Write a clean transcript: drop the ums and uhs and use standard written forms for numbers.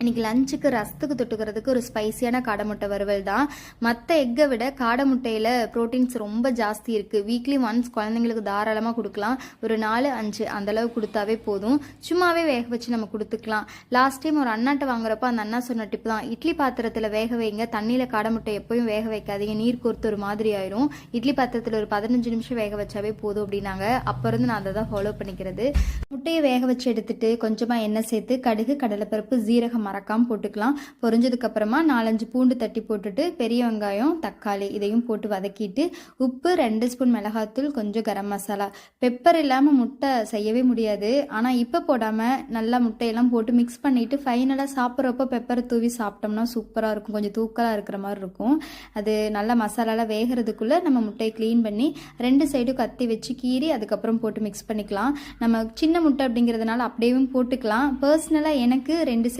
இன்றைக்கி லஞ்சுக்கு ரசத்துக்கு தொட்டுக்கிறதுக்கு ஒரு ஸ்பைசியான காடை முட்டை வறுவல் தான். மற்ற எக்கை விட காடை முட்டையில் ப்ரோட்டீன்ஸ் ரொம்ப ஜாஸ்தி இருக்குது. வீக்லி ஒன்ஸ் குழந்தைங்களுக்கு தாராளமாக கொடுக்கலாம். ஒரு 4-5 அந்தளவு கொடுத்தாவே போதும். சும்மாவே வேக வச்சு நம்ம கொடுத்துக்கலாம். லாஸ்ட் டைம் ஒரு அண்ணாட்ட வாங்குறப்ப அந்த அண்ணா சொன்ன டிப் தான், இட்லி பாத்திரத்தில் வேக வைங்க, தண்ணியில் காடை முட்டை எப்போயும் வேக வைக்காதீங்க, நீர் கோர்த்து ஒரு மாதிரி ஆயிரும். இட்லி பாத்திரத்தில் ஒரு 15 நிமிஷம் வேக வச்சாவே போதும் அப்படின்னாங்க. அப்போ இருந்து நான் அதை தான் ஃபாலோ பண்ணிக்கிறது. முட்டையை வேக வச்சு எடுத்துட்டு கொஞ்சமாக எண்ணெய் சேர்த்து கடுகு, கடலைப்பருப்பு, ஜீரகம் மறக்காமல் போட்டுக்கலாம். பொரிஞ்சதுக்கப்புறமா 4-5 பூண்டு தட்டி போட்டுட்டு பெரிய வெங்காயம், தக்காளி இதையும் போட்டு வதக்கிட்டு உப்பு, 2 ஸ்பூன் மிளகாத்தூள், கொஞ்சம் கரம் மசாலா. பெப்பர் இல்லாமல் முட்டை செய்யவே முடியாது. ஆனால் இப்போ போடாமல் நல்லா முட்டையெல்லாம் போட்டு மிக்ஸ் பண்ணிவிட்டு ஃபைனலாக சாப்பிட்றப்போ பெப்பரை தூவி சாப்பிட்டோம்னா சூப்பராக இருக்கும். கொஞ்சம் தூக்கலாக இருக்கிற மாதிரி இருக்கும். அது நல்லா மசாலாலாம் வேகிறதுக்குள்ளே நம்ம முட்டையை க்ளீன் பண்ணி 2 சைடும் கத்தி வச்சு கீறி அதுக்கப்புறம் போட்டு மிக்ஸ் பண்ணிக்கலாம். நம்ம சின்ன முட்டை அப்படிங்கிறதுனால அப்படியே போட்டுக்கலாம். பர்சனலாக எனக்கு 2 சைடு